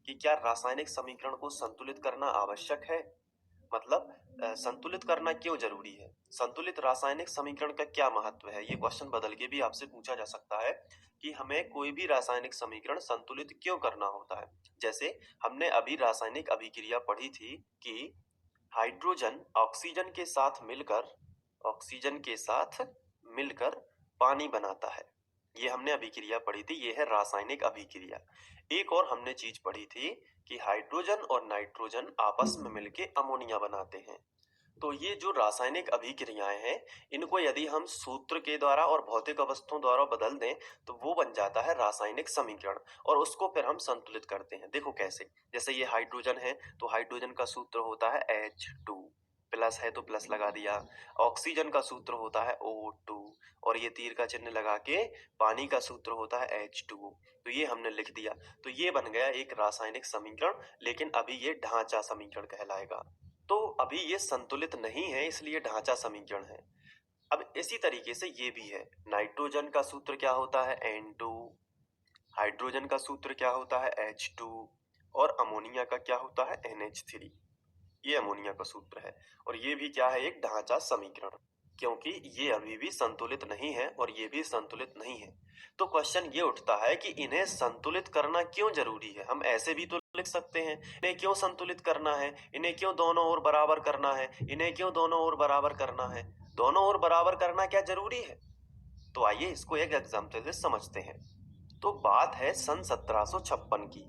कि क्या रासायनिक समीकरण को संतुलित करना आवश्यक है? मतलब संतुलित करना क्यों जरूरी है? संतुलित रासायनिक समीकरण का क्या महत्व है? ये क्वेश्चन बदल के भी आपसे पूछा जा सकता है कि हमें कोई भी रासायनिक समीकरण संतुलित क्यों करना होता है। जैसे हमने अभी रासायनिक अभिक्रिया पढ़ी थी कि हाइड्रोजन ऑक्सीजन के साथ मिलकर पानी बनाता है। ये हमने अभिक्रिया पढ़ी थी, ये है रासायनिक अभिक्रिया। एक और हमने चीज पढ़ी थी कि हाइड्रोजन और नाइट्रोजन आपस में मिलके अमोनिया बनाते हैं। तो ये जो रासायनिक अभिक्रियाएं हैं, इनको यदि हम सूत्र के द्वारा और भौतिक अवस्थाओं द्वारा बदल दें तो वो बन जाता है रासायनिक समीकरण, और उसको फिर हम संतुलित करते हैं। देखो कैसे, जैसे ये हाइड्रोजन है तो हाइड्रोजन का सूत्र होता है H2, प्लस है तो प्लस लगा दिया। ऑक्सीजन का सूत्र होता है O2, और ये तीर का चिन्ह लगा के पानी का सूत्र होता है H2O, तो ये हमने लिख दिया। तो ये बन गया एक रासायनिक समीकरण, लेकिन अभी ये ढांचा समीकरण कहलाएगा। तो अभी ये संतुलित नहीं है, इसलिए ढांचा समीकरण है। अब इसी तरीके से ये भी है, नाइट्रोजन का सूत्र क्या होता है N2, हाइड्रोजन का सूत्र क्या होता है H2, और अमोनिया का क्या होता है NH3। ये अमोनिया का सूत्र है, और ये भी क्या है, एक ढांचा समीकरण, क्योंकि ये अभी भी संतुलित नहीं है और ये भी संतुलित नहीं है। तो क्वेश्चन ये उठता है कि इन्हें संतुलित करना क्यों जरूरी है? हम ऐसे भी तो लिख सकते हैं, इन्हें क्यों संतुलित करना है, इन्हें क्यों दोनों ओर बराबर करना है, इन्हें क्यों दोनों ओर बराबर करना है, दोनों ओर बराबर करना क्या जरूरी है? तो आइए इसको एक एग्जाम्पल से समझते हैं। तो बात है सन 1756 की,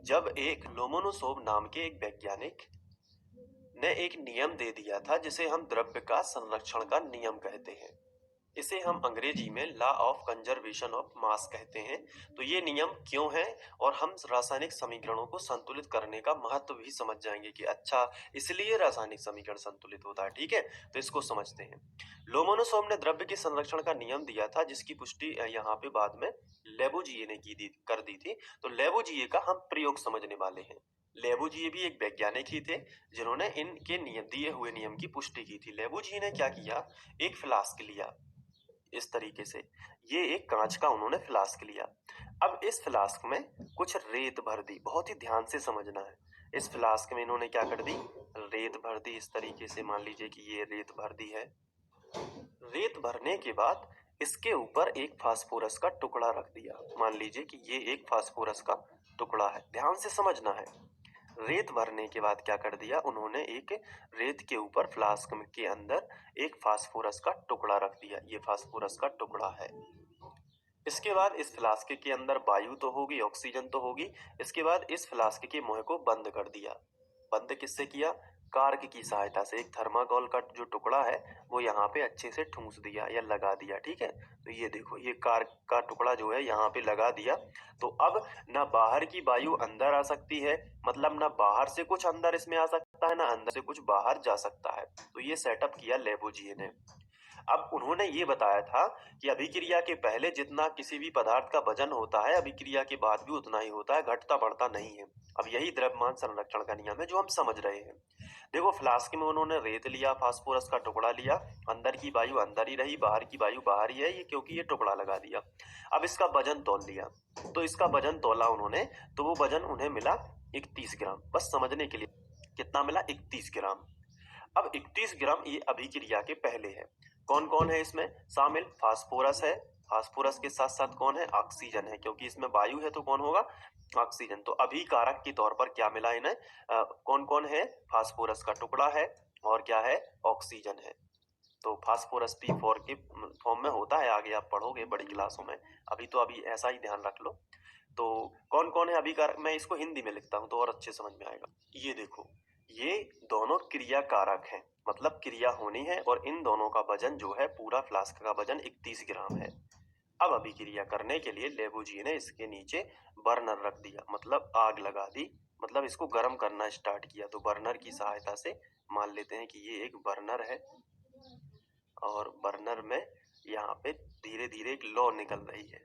जब एक लोमोनोसोव नाम के एक वैज्ञानिक ने एक नियम दे दिया था जिसे हम द्रव्य का संरक्षण का नियम कहते हैं। इसे हम अंग्रेजी में law of conservation of mass कहते हैं। तो ये नियम क्यों है, और हम रासायनिक समीकरणों को संतुलित करने का महत्व भी समझ जाएंगे कि अच्छा इसलिए रासायनिक समीकरण संतुलित होता है। ठीक है, तो इसको समझते हैं। लोमोनोसोव ने द्रव्य के संरक्षण का नियम दिया था, जिसकी पुष्टि यहाँ पे बाद में लेबोजिए ने कर दी थी। तो लेबोजिए का हम प्रयोग समझने वाले हैं। लेबोजिए भी एक वैज्ञानिक ही थे जिन्होंने इनके नियम दिए हुए नियम की पुष्टि की थी। लेबोजिए ने क्या किया, एक फ्लास्क लिया इस तरीके से, ये एक कांच का उन्होंने फ्लास्क लिया। अब इस फ्लास्क में कुछ रेत भर दी, बहुत ही ध्यान से समझना है। इस फ्लास्क में इन्होंने क्या कर दी, रेत भर दी इस तरीके से। मान लीजिए कि ये रेत भर दी है। रेत भरने के बाद इसके ऊपर एक फास्फोरस का टुकड़ा रख दिया। मान लीजिए कि ये एक फास्फोरस का टुकड़ा है, ध्यान से समझना है। रेत भरने के बाद क्या कर दिया उन्होंने, एक रेत के ऊपर फ्लास्क के अंदर एक फास्फोरस का टुकड़ा रख दिया। ये फास्फोरस का टुकड़ा है। इसके बाद इस फ्लास्क के अंदर वायु तो होगी, ऑक्सीजन तो होगी। इसके बाद इस फ्लास्क के मुंह को बंद कर दिया। बंद किससे किया, कार्क की सहायता से। एक थर्माकोल का जो टुकड़ा है वो यहाँ पे अच्छे से ठूंस दिया या लगा दिया। ठीक है, तो ये देखो, ये कार्क का टुकड़ा जो है यहाँ पे लगा दिया। तो अब ना बाहर की वायु अंदर आ सकती है, मतलब ना बाहर से कुछ अंदर इसमें आ सकता है, ना अंदर से कुछ बाहर जा सकता है। तो ये सेटअप किया लेबोजिए ने। अब उन्होंने ये बताया था कि अभिक्रिया के पहले जितना किसी भी पदार्थ का वजन होता है, अभिक्रिया के बाद भी उतना ही होता है, घटता बढ़ता नहीं है। अब यही द्रव्यमान संरक्षण का नियम है जो हम समझ रहे हैं। देखो, फ्लास्क में उन्होंने रेत लिया, फास्फोरस का टुकड़ा लिया, अंदर की वायु अंदर ही रही, बाहर की वायु बाहर ही है, ये क्योंकि ये टुकड़ा लगा दिया। अब इसका वजन तौल लिया, तो इसका वजन तौला उन्होंने, तो वो वजन उन्हें मिला 31 ग्राम। बस समझने के लिए, कितना मिला, 31 ग्राम। अब 31 ग्राम ये अभिक्रिया के पहले है। कौन कौन है इसमें शामिल, फास्फोरस है, फास्फोरस के साथ साथ कौन है, ऑक्सीजन है, क्योंकि इसमें वायु है तो कौन होगा, ऑक्सीजन। तो अभिकारक के तौर पर क्या मिला इन्हें, कौन कौन है, फास्फोरस का टुकड़ा है, और क्या है, ऑक्सीजन है। तो फास्फोरस P4 के फॉर्म में होता है, आगे आप पढ़ोगे बड़ी क्लासों में। अभी ऐसा ही ध्यान रख लो। तो कौन कौन है अभिकारक, मैं इसको हिंदी में लिखता हूँ तो और अच्छे समझ में आएगा। ये देखो, ये दोनों क्रिया कारक हैं, मतलब क्रिया होनी है, और इन दोनों का वजन जो है, पूरा फ्लास्क का वजन 31 ग्राम है। अब अभिक्रिया करने के लिए लेबोजिए ने इसके नीचे बर्नर रख दिया, मतलब आग लगा दी, मतलब इसको गर्म करना स्टार्ट किया। तो बर्नर की सहायता से, मान लेते हैं कि ये एक बर्नर है, और बर्नर में यहाँ पे धीरे धीरे एक लौ निकल रही है।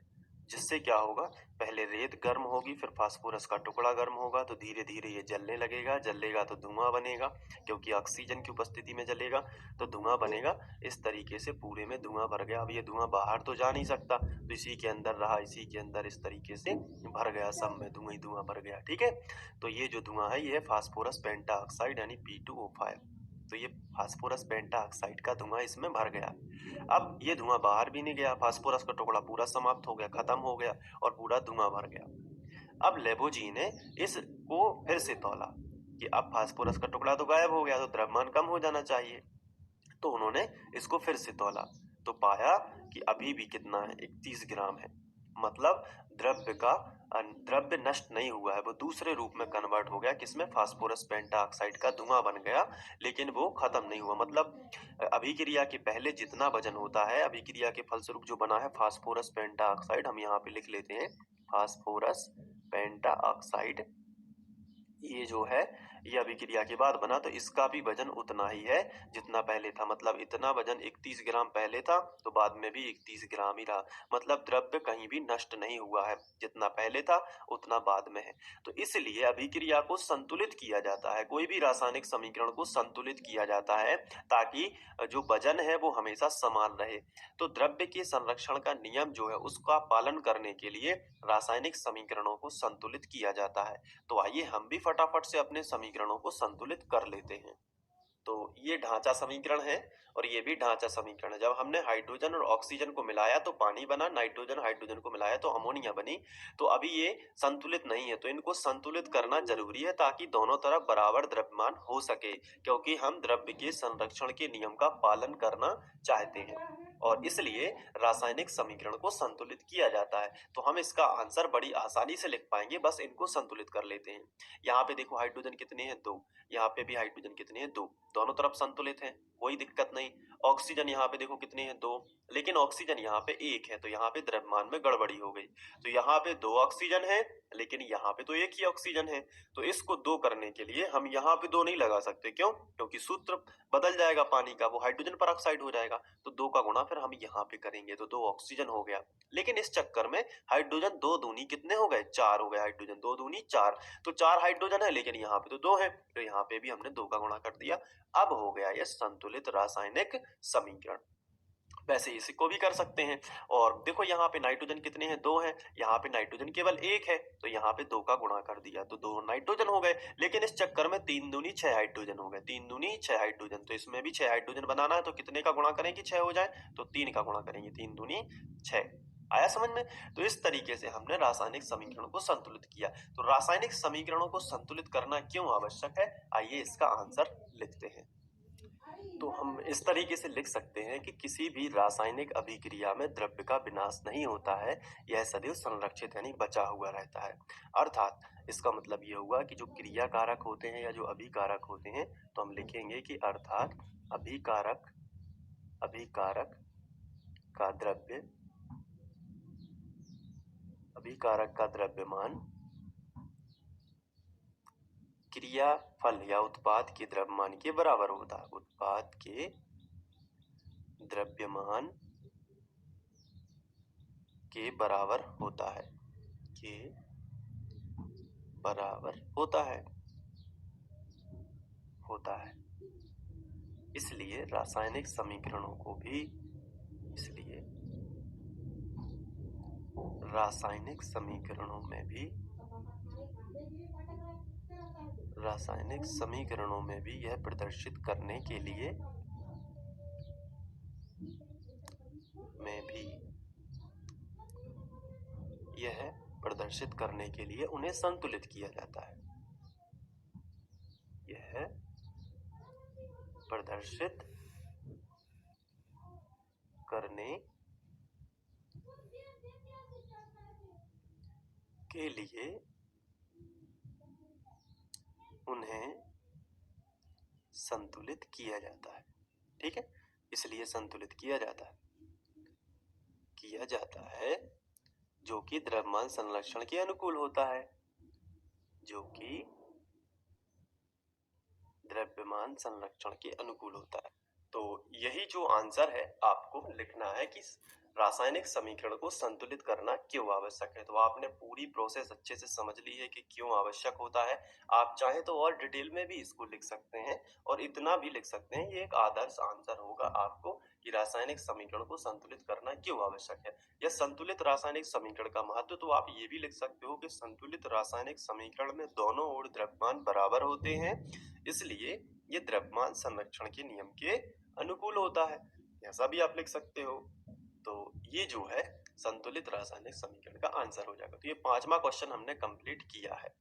जिससे क्या होगा, पहले रेत गर्म होगी, फिर फास्फोरस का टुकड़ा गर्म होगा, तो धीरे धीरे ये जलने लगेगा, जलेगा तो धुआं बनेगा, क्योंकि ऑक्सीजन की उपस्थिति में जलेगा तो धुआं बनेगा। इस तरीके से पूरे में धुआं भर गया। अब ये धुआं बाहर तो जा नहीं सकता, तो इसी के अंदर रहा, इसी के अंदर इस तरीके से भर गया, सब में धुआं ही धुआं भर गया। ठीक है, तो ये जो धुआं है ये फास्फोरस पेंटा ऑक्साइड यानी P2O5, तो ये फास्फोरस पेंटा ऑक्साइड का धुआं इसमें भर गया। अब ये धुआं बाहर भी नहीं गया, फास्फोरस का टुकड़ा पूरा समाप्त हो गया, खत्म हो गया और पूरा धुआं भर गया। अब लेबोजी ने इसको फिर से तौला कि अब फास्फोरस का टुकड़ा तो गायब हो गया, तो द्रव्यमान कम हो जाना चाहिए। तो उन्होंने इसको फिर से तौला, तो पाया कि अभी भी कितना है, 31 ग्राम है। मतलब द्रव्य नष्ट नहीं हुआ है, वो दूसरे रूप में कन्वर्ट हो गया, किसमें, फास्फोरस पेंटा ऑक्साइड का धुआं बन गया, लेकिन वो खत्म नहीं हुआ। मतलब अभिक्रिया के पहले जितना वजन होता है, अभिक्रिया के फलस्वरूप जो बना है फास्फोरस पेंटा ऑक्साइड, हम यहाँ पे लिख लेते हैं फास्फोरस पेंटा ऑक्साइड, ये जो है ये अभिक्रिया के बाद बना, तो इसका भी वजन उतना ही है जितना पहले था। मतलब इतना वजन 31 ग्राम पहले था, तो बाद में भी 31 ग्राम ही रहा। मतलब द्रव्य कहीं भी नष्ट नहीं हुआ है, जितना पहले था उतना बाद में है। तो इसलिए अभिक्रिया को संतुलित किया जाता है, कोई भी रासायनिक समीकरण को संतुलित किया जाता है, ताकि जो वजन है वो हमेशा समान रहे। तो द्रव्य के संरक्षण का नियम जो है उसका पालन करने के लिए रासायनिक समीकरणों को संतुलित किया जाता है। तो आइए हम भी फटाफट से अपने समीकरणों को संतुलित कर लेते हैं। तो ये ढांचा समीकरण है और ये भी ढांचा समीकरण है। जब हमने हाइड्रोजन और ऑक्सीजन को मिलाया तो पानी बना, नाइट्रोजन हाइड्रोजन को मिलाया तो अमोनिया बनी। तो अभी ये संतुलित नहीं है, तो इनको संतुलित करना जरूरी है, ताकि दोनों तरफ बराबर द्रव्यमान हो सके, क्योंकि हम द्रव्य के संरक्षण के नियम का पालन करना चाहते हैं और इसलिए रासायनिक समीकरण को संतुलित किया जाता है। तो हम इसका आंसर बड़ी आसानी से लिख पाएंगे, बस इनको संतुलित कर लेते हैं। यहाँ पे देखो हाइड्रोजन कितने हैं, 2, यहाँ पे भी हाइड्रोजन कितने हैं, 2, दोनों तरफ संतुलित है, कोई दिक्कत नहीं। ऑक्सीजन यहाँ पे देखो कितने हैं, 2, लेकिन ऑक्सीजन यहाँ पे 1 है, तो यहाँ पे द्रव्यमान में गड़बड़ी हो गई। तो यहाँ पे 2 ऑक्सीजन है, लेकिन यहाँ पे तो 1 ही ऑक्सीजन है, तो इसको 2 करने के लिए हम यहाँ पे 2 नहीं लगा सकते। क्यों? क्योंकि सूत्र बदल जाएगा पानी का, वो हाइड्रोजन पर ऑक्साइड हो जाएगा, तो 2 का गुणा फिर हम यहाँ पे करेंगे, तो 2 ऑक्सीजन हो गया। लेकिन इस चक्कर में हाइड्रोजन 2 दूनी कितने हो गए, 4 हो गए, हाइड्रोजन 2 दूनी 4, तो 4 हाइड्रोजन है, लेकिन यहाँ पे तो 2 है, तो यहाँ पे भी हमने 2 का गुणा कर दिया। अब हो गया ये संतुलित रासायनिक समीकरण। वैसे इसको भी कर सकते हैं। और देखो यहाँ पे नाइट्रोजन कितने हैं, 2 हैं, यहाँ पे नाइट्रोजन केवल 1 है, तो यहाँ पे 2 का गुणा कर दिया, तो 2 नाइट्रोजन हो गए। लेकिन इस चक्कर में 3 दूनी 6 हाइड्रोजन हो गए, 3 दूनी 6 हाइड्रोजन, तो इसमें भी 6 हाइड्रोजन बनाना है, तो कितने का गुणा करेंगे 6 हो जाए, तो 3 का गुणा करेंगे, 3 दूनी 6। आया समझ में? तो इस तरीके से हमने रासायनिक समीकरणों को संतुलित किया। तो रासायनिक समीकरणों को संतुलित करना क्यों आवश्यक है, आइए इसका आंसर लिखते हैं। तो हम इस तरीके से लिख सकते हैं कि किसी भी रासायनिक अभिक्रिया में द्रव्य का विनाश नहीं होता है, यह सदैव संरक्षित यानी बचा हुआ रहता है। अर्थात इसका मतलब ये हुआ कि जो क्रिया कारक होते हैं या जो अभिकारक होते हैं, तो हम लिखेंगे कि अर्थात अभिकारक का द्रव्यमान क्रियाफल या उत्पाद के द्रव्यमान के बराबर होता है। उत्पाद के द्रव्यमान के बराबर होता है, के बराबर होता है। इसलिए रासायनिक समीकरणों को भी रासायनिक समीकरणों में भी यह प्रदर्शित करने के लिए उन्हें संतुलित किया जाता है। यह प्रदर्शित करने के लिए उन्हें संतुलित किया जाता है। ठीक है, इसलिए संतुलित किया जाता है जो कि द्रव्यमान संरक्षण के अनुकूल होता है, तो यही जो आंसर है आपको लिखना है कि रासायनिक समीकरण को संतुलित करना क्यों आवश्यक है। तो आपने पूरी प्रोसेस अच्छे से समझ ली है कि क्यों आवश्यक होता है। आप चाहे तो और डिटेल में भी इसको लिख सकते हैं और इतना भी लिख सकते हैं, ये एक आदर्श आंसर होगा आपको कि रासायनिक समीकरण को संतुलित करना क्यों आवश्यक है। या संतुलित रासायनिक समीकरण का महत्व, तो आप ये भी लिख सकते हो कि संतुलित रासायनिक समीकरण में दोनों ओर द्रव्यमान बराबर होते हैं, इसलिए ये द्रव्यमान संरक्षण के नियम के अनुकूल होता है। ऐसा भी आप लिख सकते हो। तो ये जो है संतुलित रासायनिक समीकरण का आंसर हो जाएगा। तो ये 5वां क्वेश्चन हमने कंप्लीट किया है।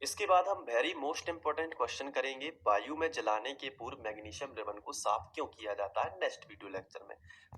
इसके बाद हम वेरी मोस्ट इंपोर्टेंट क्वेश्चन करेंगे, वायु में जलाने के पूर्व मैग्नीशियम रिबन को साफ क्यों किया जाता है, नेक्स्ट वीडियो लेक्चर में। तो